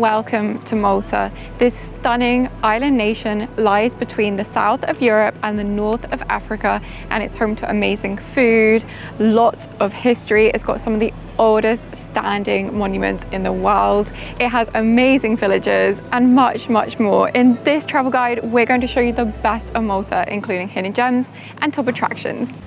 welcome to Malta. This stunning island nation lies between the south of Europe and the north of Africa, and it's home to amazing food, lots of history. It's got some of the oldest standing monuments in the world. It has amazing villages and much more. In this travel guide, we're going to show you the best of Malta, including hidden gems and top attractions.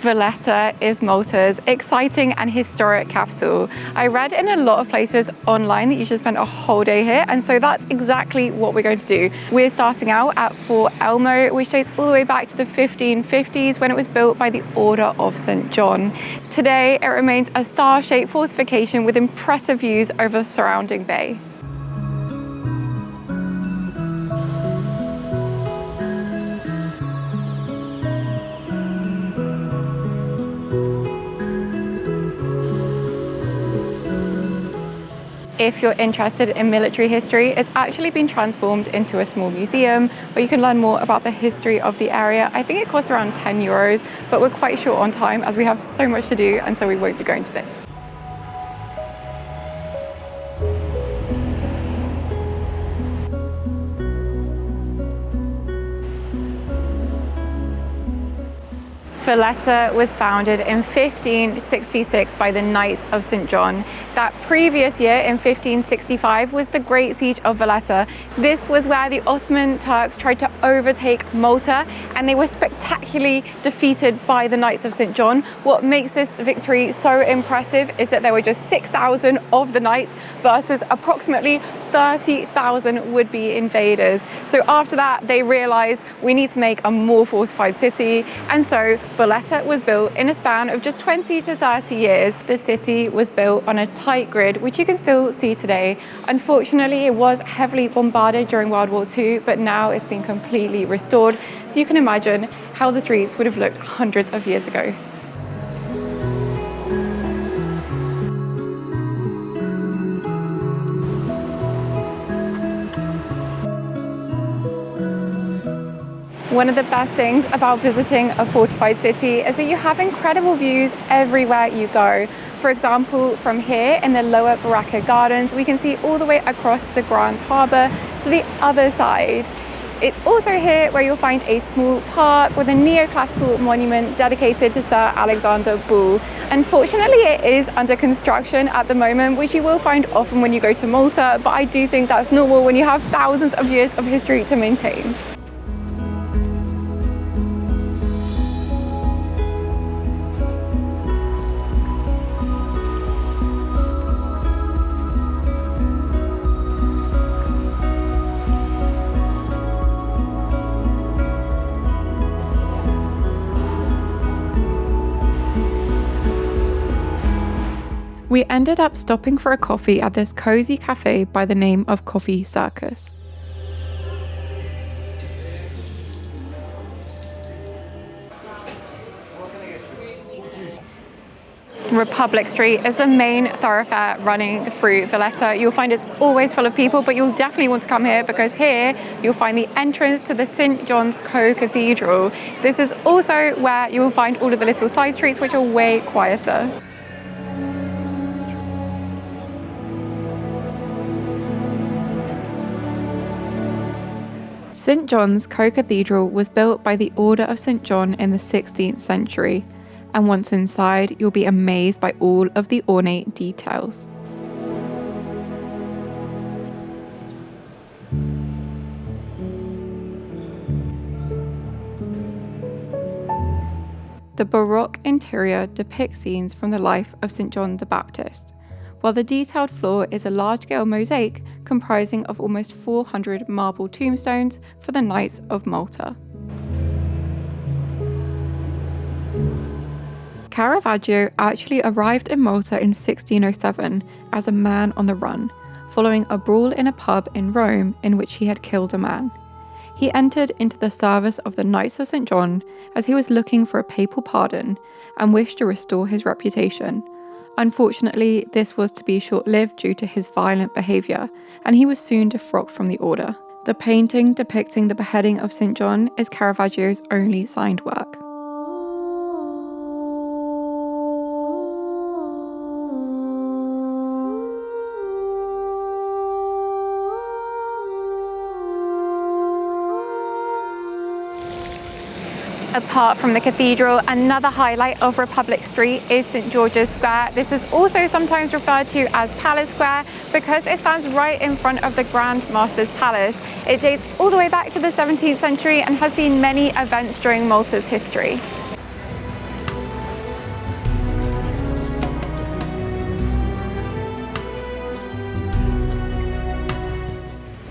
Valletta is Malta's exciting and historic capital. I read in a lot of places online that you should spend a whole day here, and so that's exactly what we're going to do. We're starting out at Fort Elmo, which dates all the way back to the 1550s when it was built by the Order of St. John. Today, it remains a star-shaped fortification with impressive views over the surrounding bay. If you're interested in military history, it's actually been transformed into a small museum where you can learn more about the history of the area. I think it costs around €10, but we're quite short on time as we have so much to do, and so we won't be going today. Valletta was founded in 1566 by the Knights of St. John. That previous year, in 1565, was the Great Siege of Valletta. This was where the Ottoman Turks tried to overtake Malta, and they were spectacularly defeated by the Knights of St. John. What makes this victory so impressive is that there were just 6,000 of the knights versus approximately 30,000 would-be invaders. So after that, they realized we need to make a more fortified city, and so Valletta was built in a span of just 20 to 30 years. The city was built on a tight grid, which you can still see today. Unfortunately, it was heavily bombarded during World War II, but now it's been completely restored. So you can imagine how the streets would have looked hundreds of years ago. One of the best things about visiting a fortified city is that you have incredible views everywhere you go. For example, from here in the lower Baroque gardens, we can see all the way across the Grand Harbour to the other side. It's also here where you'll find a small park with a neoclassical monument dedicated to Sir Alexander Bull. Unfortunately, it is under construction at the moment, which you will find often when you go to Malta, but I do think that's normal when you have thousands of years of history to maintain. We ended up stopping for a coffee at this cozy cafe by the name of Coffee Circus. Republic Street is the main thoroughfare running through Valletta. You'll find it's always full of people, but you'll definitely want to come here because here you'll find the entrance to the St. John's Co-Cathedral. This is also where you'll find all of the little side streets, which are way quieter. St. John's Co-Cathedral was built by the Order of St. John in the 16th century, and once inside, you'll be amazed by all of the ornate details. The Baroque interior depicts scenes from the life of St. John the Baptist, while the detailed floor is a large-scale mosaic comprising of almost 400 marble tombstones for the Knights of Malta. Caravaggio actually arrived in Malta in 1607 as a man on the run, following a brawl in a pub in Rome in which he had killed a man. He entered into the service of the Knights of St. John as he was looking for a papal pardon and wished to restore his reputation. Unfortunately, this was to be short-lived due to his violent behaviour, and he was soon defrocked from the order. The painting depicting the beheading of St. John is Caravaggio's only signed work. Apart from the cathedral, another highlight of Republic Street is St. George's Square. This is also sometimes referred to as Palace Square because it stands right in front of the Grand Master's Palace. It dates all the way back to the 17th century and has seen many events during Malta's history.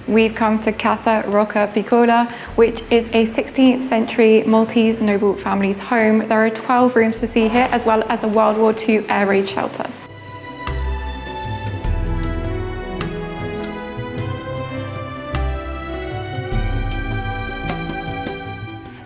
We've come to Casa Rocca Piccola, which is a 16th century Maltese noble family's home. There are 12 rooms to see here, as well as a World War II air raid shelter.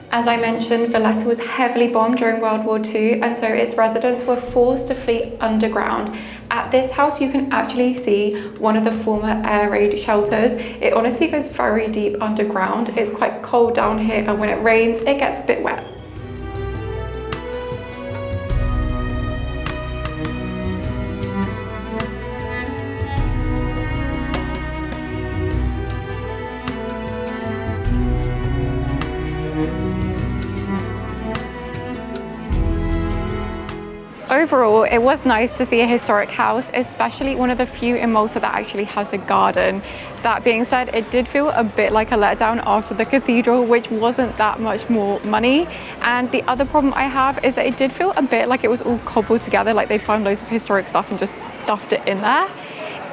As I mentioned, Valletta was heavily bombed during World War II, and so its residents were forced to flee underground. At this house, you can actually see one of the former air raid shelters. It honestly goes very deep underground. It's quite cold down here, and when it rains, it gets a bit wet. Overall, it was nice to see a historic house, especially one of the few in Malta that actually has a garden. That being said, it did feel a bit like a letdown after the cathedral, which wasn't that much more money. And the other problem I have is that it did feel a bit like it was all cobbled together, like they'd found loads of historic stuff and just stuffed it in there.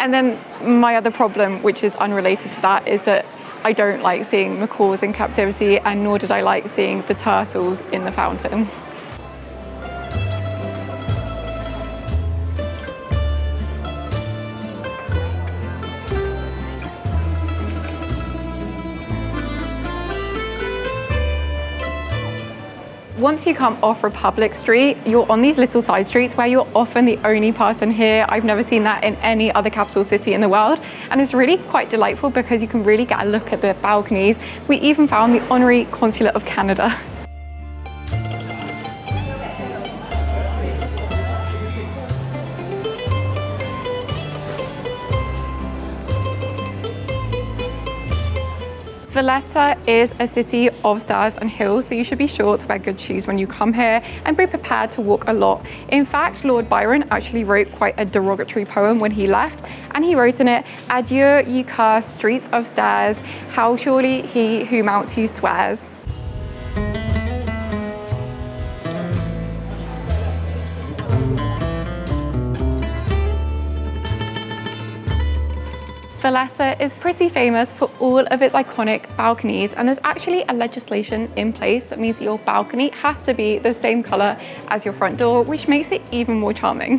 And then my other problem, which is unrelated to that, is that I don't like seeing macaws in captivity, and nor did I like seeing the turtles in the fountain. Once you come off Republic Street, you're on these little side streets where you're often the only person here. I've never seen that in any other capital city in the world, and it's really quite delightful because you can really get a look at the balconies. We even found the Honorary Consulate of Canada. Valletta is a city of stairs and hills, so you should be sure to wear good shoes when you come here and be prepared to walk a lot. In fact, Lord Byron actually wrote quite a derogatory poem when he left, and he wrote in it, "Adieu, ye cursed streets of stairs, how surely he who mounts you swears." Valletta is pretty famous for all of its iconic balconies, and there's actually a legislation in place that means that your balcony has to be the same colour as your front door, which makes it even more charming.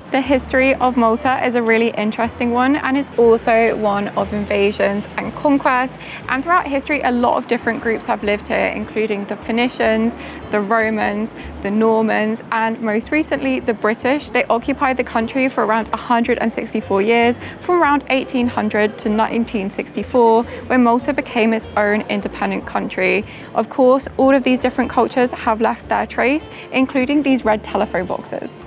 The history of Malta is a really interesting one, and it's also one of invasions and conquest. And throughout history, a lot of different groups have lived here, including the Phoenicians, the Romans, the Normans, and most recently, the British. They occupied the country for around 164 years, from around 1800 to 1964, when Malta became its own independent country. Of course, all of these different cultures have left their trace, including these red telephone boxes.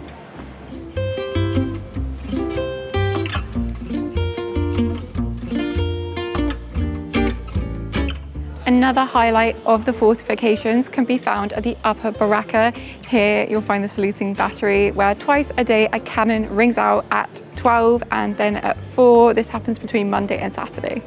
Another highlight of the fortifications can be found at the upper Baracca. Here you'll find the saluting battery, where twice a day a cannon rings out at 12 and then at 4. This happens between Monday and Saturday.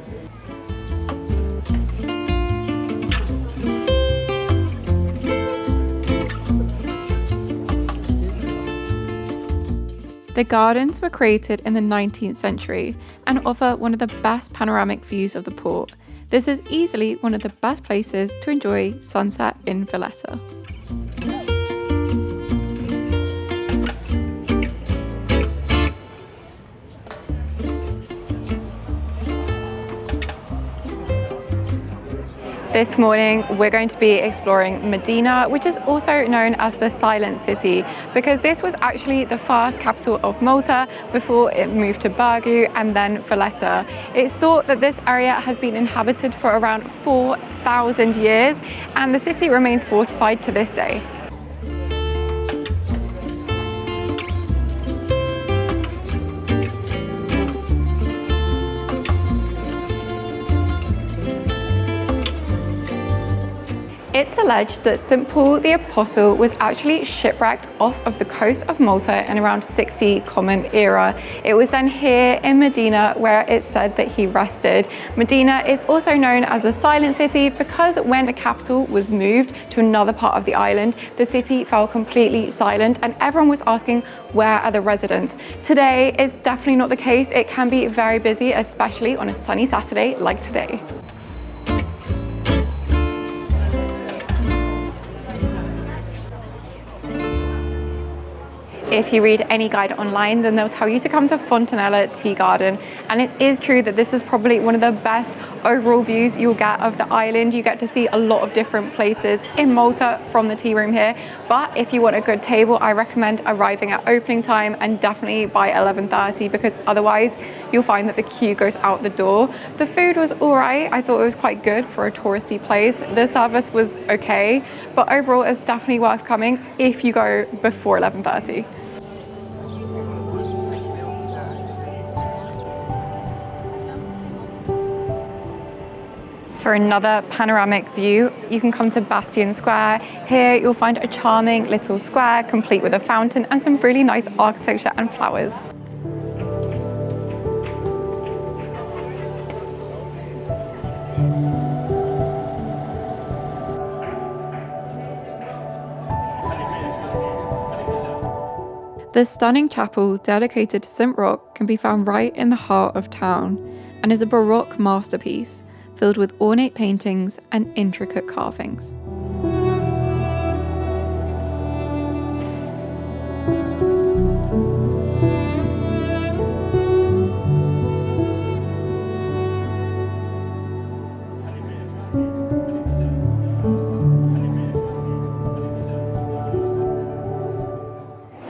The gardens were created in the 19th century and offer one of the best panoramic views of the port. This is easily one of the best places to enjoy sunset in Valletta. This morning, we're going to be exploring Mdina, which is also known as the Silent City, because this was actually the first capital of Malta before it moved to Birgu and then Valletta. It's thought that this area has been inhabited for around 4,000 years, and the city remains fortified to this day. It's alleged that St. Paul the Apostle was actually shipwrecked off of the coast of Malta in around 60 Common Era. It was then here in Mdina where it's said that he rested. Mdina is also known as a silent city because when the capital was moved to another part of the island, the city fell completely silent and everyone was asking, where are the residents? Today is definitely not the case. It can be very busy, especially on a sunny Saturday like today. If you read any guide online, then they'll tell you to come to Fontanella Tea Garden. And it is true that this is probably one of the best overall views you'll get of the island. You get to see a lot of different places in Malta from the tea room here. But if you want a good table, I recommend arriving at opening time and definitely by 11:30, because otherwise you'll find that the queue goes out the door. The food was all right. I thought it was quite good for a touristy place. The service was okay, but overall it's definitely worth coming if you go before 11:30. For another panoramic view, you can come to Bastion Square. Here you'll find a charming little square complete with a fountain and some really nice architecture and flowers. The stunning chapel dedicated to St. Roch can be found right in the heart of town and is a Baroque masterpiece filled with ornate paintings and intricate carvings.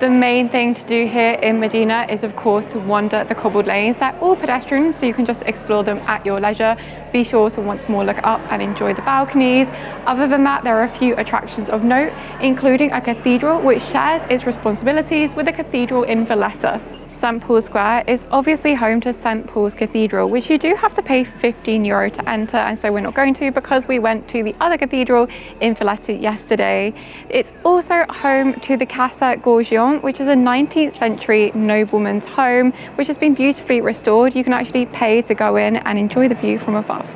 The main thing to do here in Mdina is of course to wander the cobbled lanes. They're all pedestrian, so you can just explore them at your leisure. Be sure to once more look up and enjoy the balconies. Other than that, there are a few attractions of note, including a cathedral which shares its responsibilities with the cathedral in Valletta. St. Paul's Square is obviously home to St. Paul's Cathedral, which you do have to pay €15 to enter, and so we're not going to because we went to the other cathedral in Valletta yesterday. It's also home to the Casa Gozo, which is a 19th century nobleman's home, which has been beautifully restored. You can actually pay to go in and enjoy the view from above.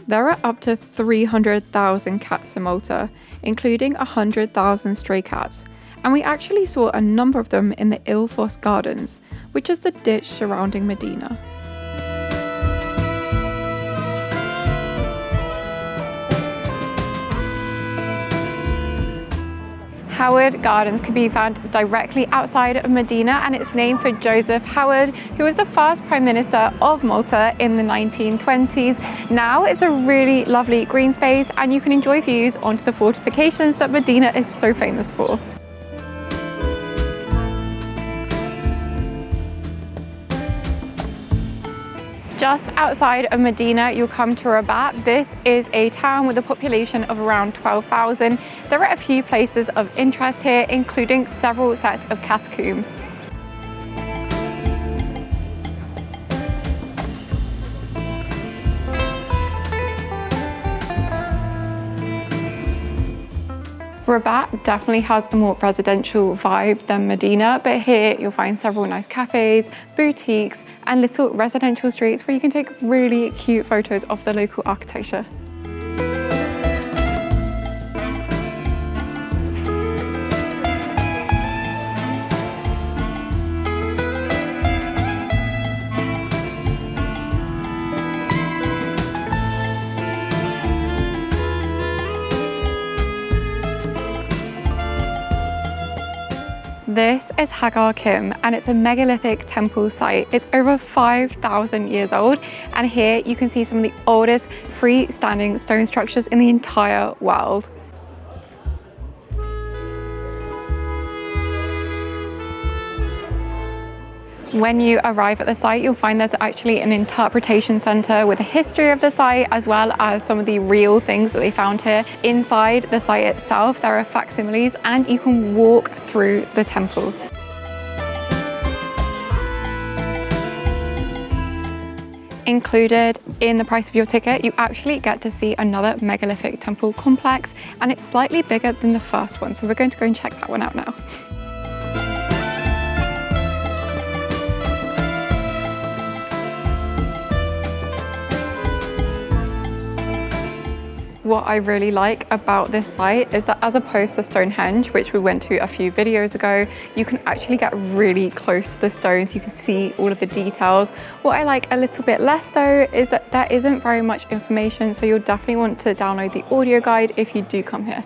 There are up to 300,000 cats in Malta, including 100,000 stray cats, and we actually saw a number of them in the Il-Fos Gardens, which is the ditch surrounding Mdina. Howard Gardens can be found directly outside of Mdina, and it's named for Joseph Howard, who was the first Prime Minister of Malta in the 1920s. Now it's a really lovely green space and you can enjoy views onto the fortifications that Mdina is so famous for. Just outside of Mdina, you'll come to Rabat. This is a town with a population of around 12,000. There are a few places of interest here, including several sets of catacombs. Rabat definitely has a more residential vibe than Mdina, but here you'll find several nice cafes, boutiques, and little residential streets where you can take really cute photos of the local architecture. is Hagar Qim, and it's a megalithic temple site. It's over 5,000 years old, and here you can see some of the oldest freestanding stone structures in the entire world. When you arrive at the site, you'll find there's actually an interpretation center with a history of the site, as well as some of the real things that they found here. Inside the site itself, there are facsimiles, and you can walk through the temple. Included in the price of your ticket, you actually get to see another megalithic temple complex, and it's slightly bigger than the first one. So we're going to go and check that one out now. What I really like about this site is that as opposed to Stonehenge, which we went to a few videos ago, you can actually get really close to the stones. You can see all of the details. What I like a little bit less though is that there isn't very much information, so you'll definitely want to download the audio guide if you do come here.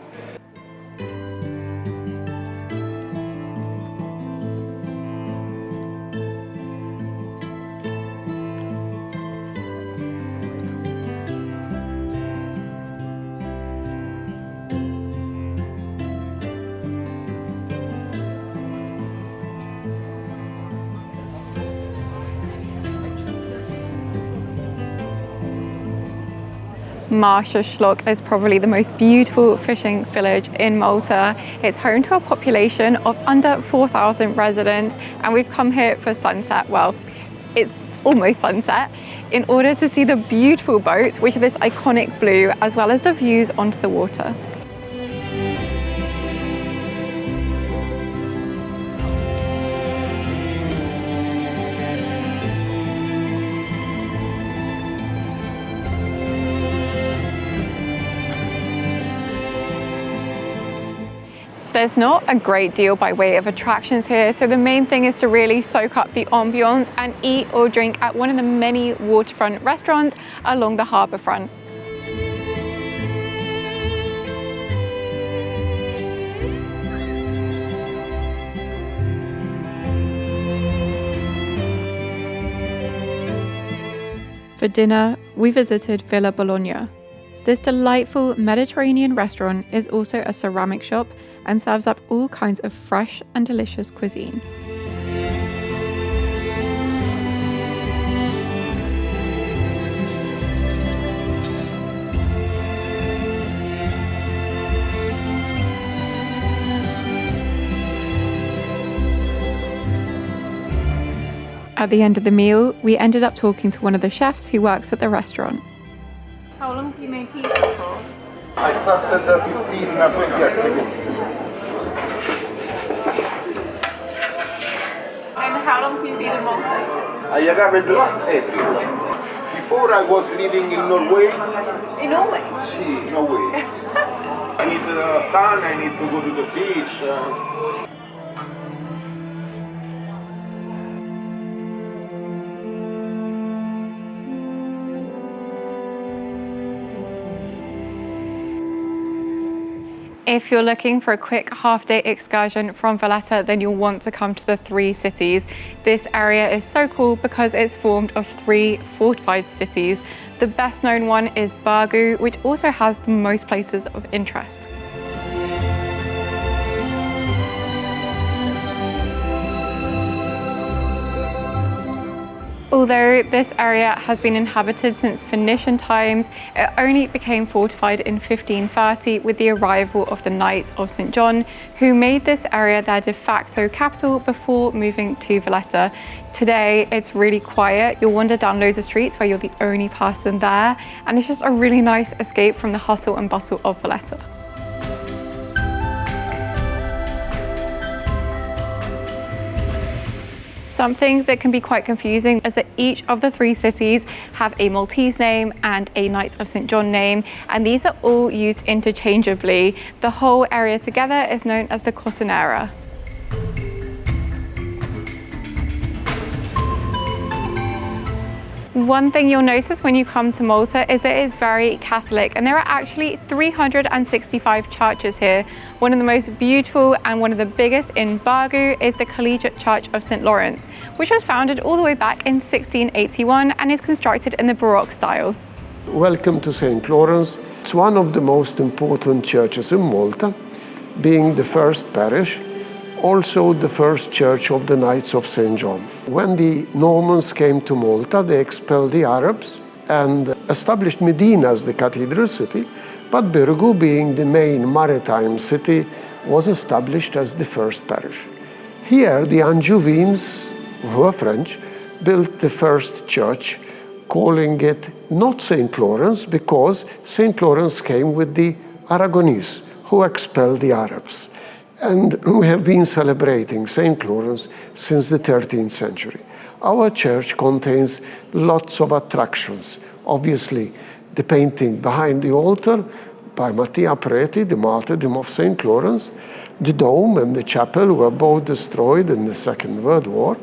Marsaxlokk is probably the most beautiful fishing village in Malta. It's home to a population of under 4,000 residents, and we've come here for sunset. Well, it's almost sunset, in order to see the beautiful boats, which are this iconic blue, as well as the views onto the water. There's not a great deal by way of attractions here, so the main thing is to really soak up the ambience and eat or drink at one of the many waterfront restaurants along the harbour front. For dinner, we visited Villa Bologna. This delightful Mediterranean restaurant is also a ceramic shop and serves up all kinds of fresh and delicious cuisine. At the end of the meal, we ended up talking to one of the chefs who works at the restaurant. How long have you made pizza for? I started 15, 20 years ago. And how long have you been in Malta? I arrived last April. Before I was living in Norway. In Norway? Sì, Norway. I need sun, I need to go to the beach. If you're looking for a quick half-day excursion from Valletta, then you'll want to come to the Three Cities. This area is so cool because it's formed of 3 fortified cities. The best known one is Birgu, which also has the most places of interest. Although this area has been inhabited since Phoenician times, it only became fortified in 1530 with the arrival of the Knights of St. John, who made this area their de facto capital before moving to Valletta. Today, it's really quiet. You'll wander down loads of streets where you're the only person there, and it's just a really nice escape from the hustle and bustle of Valletta. Something that can be quite confusing is that each of the 3 cities have a Maltese name and a Knights of St. John name, and these are all used interchangeably. The whole area together is known as the Coastline. One thing you'll notice when you come to Malta is it is very Catholic, and there are actually 365 churches here. One of the most beautiful and one of the biggest in Birgu is the Collegiate Church of St. Lawrence, which was founded all the way back in 1681 and is constructed in the Baroque style. Welcome to St. Lawrence. It's one of the most important churches in Malta, being the first parish, also the first church of the Knights of St. John. When the Normans came to Malta, they expelled the Arabs and established Mdina as the cathedral city, but Birgu, being the main maritime city, was established as the first parish. Here, the Angevins, who are French, built the first church, calling it not St. Lawrence, because St. Lawrence came with the Aragonese, who expelled the Arabs. And we have been celebrating St. Lawrence since the 13th century. Our church contains lots of attractions. Obviously, the painting behind the altar by Mattia Preti, the martyrdom of St. Lawrence. The dome and the chapel were both destroyed in the Second World War.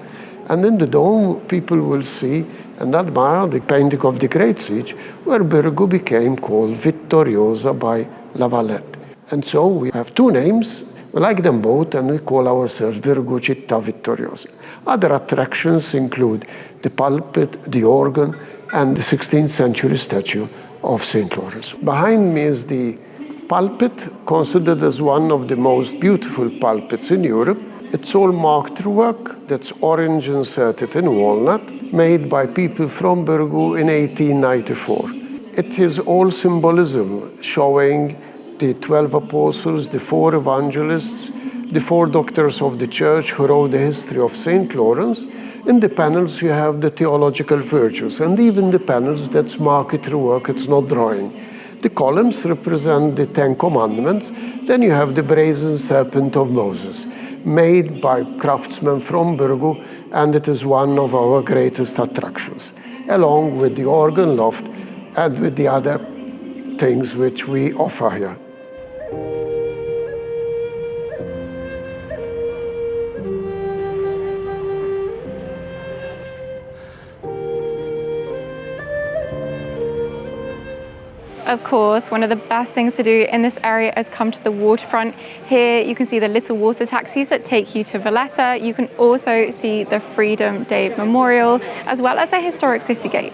And in the dome, people will see and admire the painting of the Great Siege, where Birgu became called Vittoriosa by La Valletta. And so we have two names. We like them both, and we call ourselves Birgu Città Vittoriosa. Other attractions include the pulpit, the organ, and the 16th century statue of St. Lawrence. Behind me is the pulpit, considered as one of the most beautiful pulpits in Europe. It's all marked work that's orange inserted in walnut, made by people from Birgu in 1894. It is all symbolism, showing the 12 apostles, the 4 evangelists, the 4 doctors of the church who wrote the history of St. Lawrence. In the panels you have the theological virtues, and even the panels that's marquetry work, it's not drawing. The columns represent the 10 commandments. Then you have the brazen serpent of Moses, made by craftsmen from Birgu, and it is one of our greatest attractions, along with the organ loft and with the other things which we offer here. Of course, one of the best things to do in this area is come to the waterfront. Here you can see the little water taxis that take you to Valletta. You can also see the Freedom Day Memorial, as well as a historic city gate.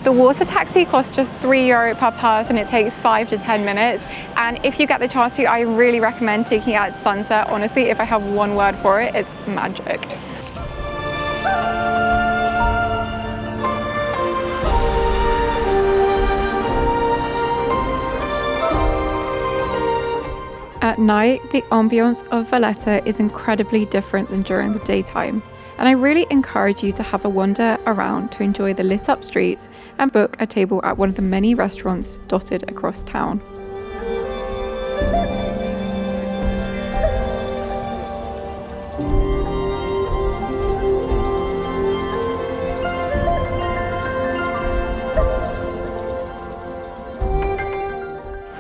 The water taxi costs just €3 per person. It takes 5 to 10 minutes. And if you get the chance to, I really recommend taking it at sunset. Honestly, if I have one word for it, it's magic. At night, the ambience of Valletta is incredibly different than during the daytime. And I really encourage you to have a wander around to enjoy the lit up streets and book a table at one of the many restaurants dotted across town.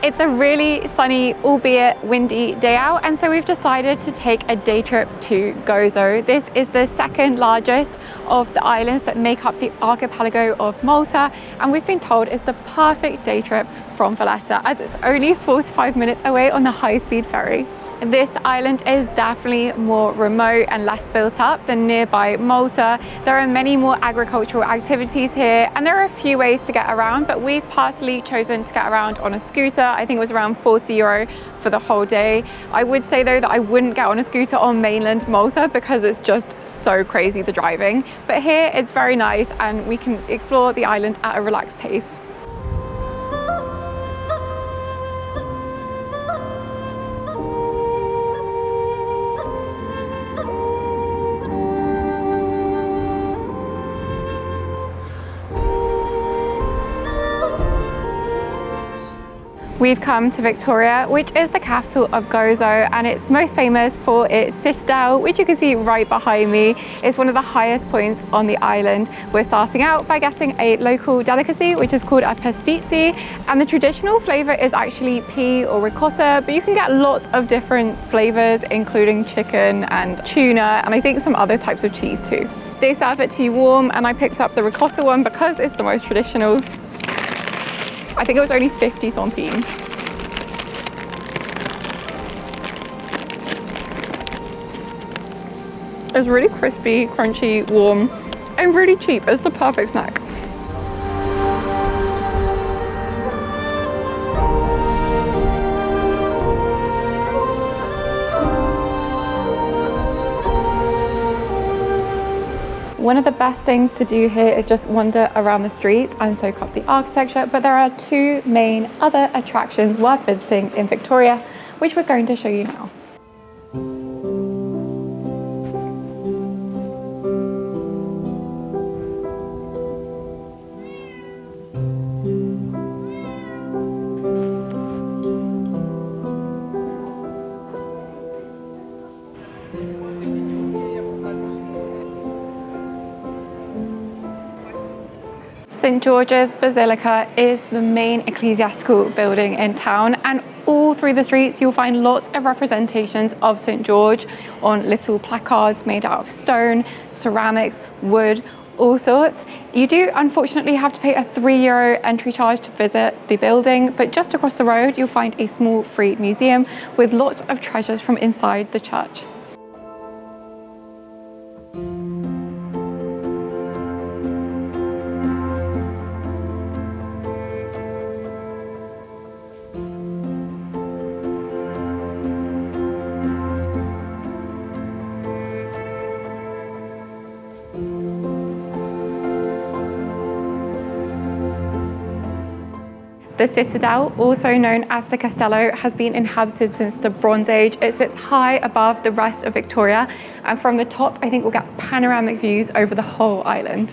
It's a really sunny, albeit windy day out, and so we've decided to take a day trip to Gozo. This is the second largest of the islands that make up the archipelago of Malta, and we've been told it's the perfect day trip from Valletta, as it's only 45 minutes away on the high-speed ferry. This island is definitely more remote and less built up than nearby Malta. There are many more agricultural activities here, and there are a few ways to get around, but we've personally chosen to get around on a scooter. I think it was around €40 for the whole day. I would say though that I wouldn't get on a scooter on mainland Malta because it's just so crazy, the driving. But here it's very nice and we can explore the island at a relaxed pace. We've come to Victoria, which is the capital of Gozo, and it's most famous for its citadel, which you can see right behind me. It's one of the highest points on the island. We're starting out by getting a local delicacy, which is called a pastizzi, and the traditional flavour is actually pea or ricotta, but you can get lots of different flavours, including chicken and tuna, and I think some other types of cheese too. They serve it to you warm, and I picked up the ricotta one because it's the most traditional. I think it was only 50 centimes. It's really crispy, crunchy, warm, and really cheap. It's the perfect snack. One of the best things to do here is just wander around the streets and soak up the architecture, but there are two main other attractions worth visiting in Victoria, which we're going to show you now. St George's Basilica is the main ecclesiastical building in town, and all through the streets you'll find lots of representations of St George on little placards made out of stone, ceramics, wood, all sorts. You do unfortunately have to pay a €3 entry charge to visit the building, but just across the road you'll find a small free museum with lots of treasures from inside the church. The citadel, also known as the Castello, has been inhabited since the Bronze Age. It sits high above the rest of Victoria, and from the top I think we'll get panoramic views over the whole island.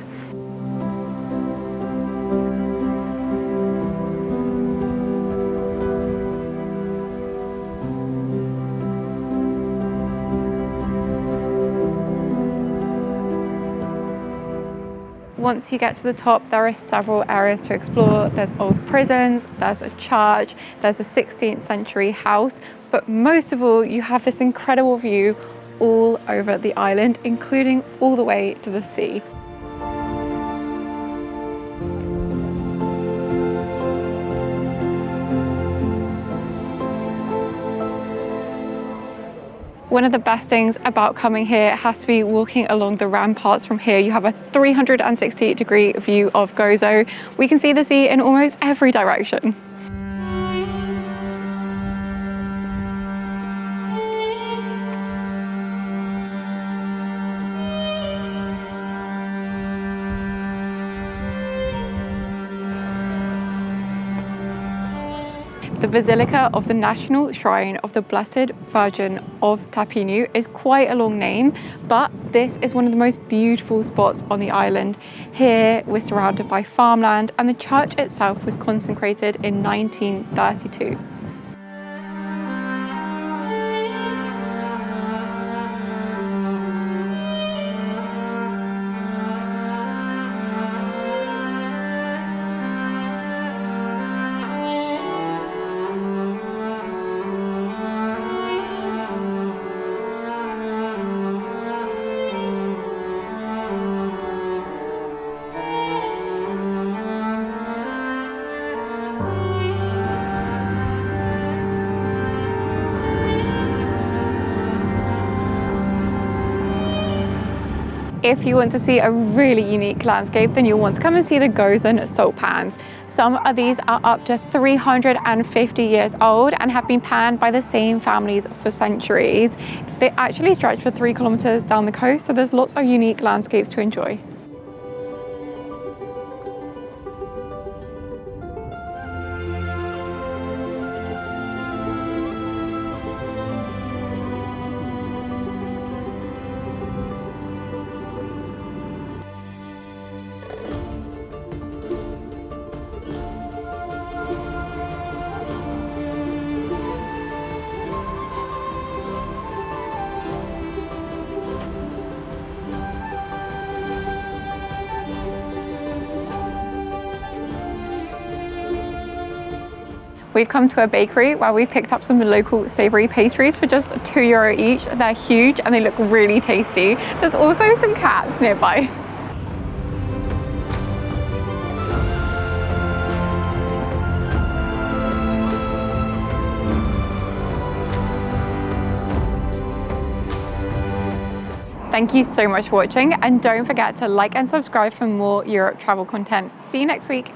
Once you get to the top, there are several areas to explore. There's old prisons, there's a church, there's a 16th century house, but most of all, you have this incredible view all over the island, including all the way to the sea. One of the best things about coming here has to be walking along the ramparts from here. You have a 360-degree view of Gozo. We can see the sea in almost every direction. The Basilica of the National Shrine of the Blessed Virgin of Tapinu is quite a long name, but this is one of the most beautiful spots on the island. Here we're surrounded by farmland, and the church itself was consecrated in 1932. If you want to see a really unique landscape, then you'll want to come and see the Gozon salt pans. Some of these are up to 350 years old and have been panned by the same families for centuries. They actually stretch for 3 kilometers down the coast, so there's lots of unique landscapes to enjoy. we've come to a bakery where we've picked up some local savoury pastries for just €2 each. They're huge and they look really tasty. There's also some cats nearby. Thank you so much for watching, and don't forget to like and subscribe for more Europe travel content. See you next week.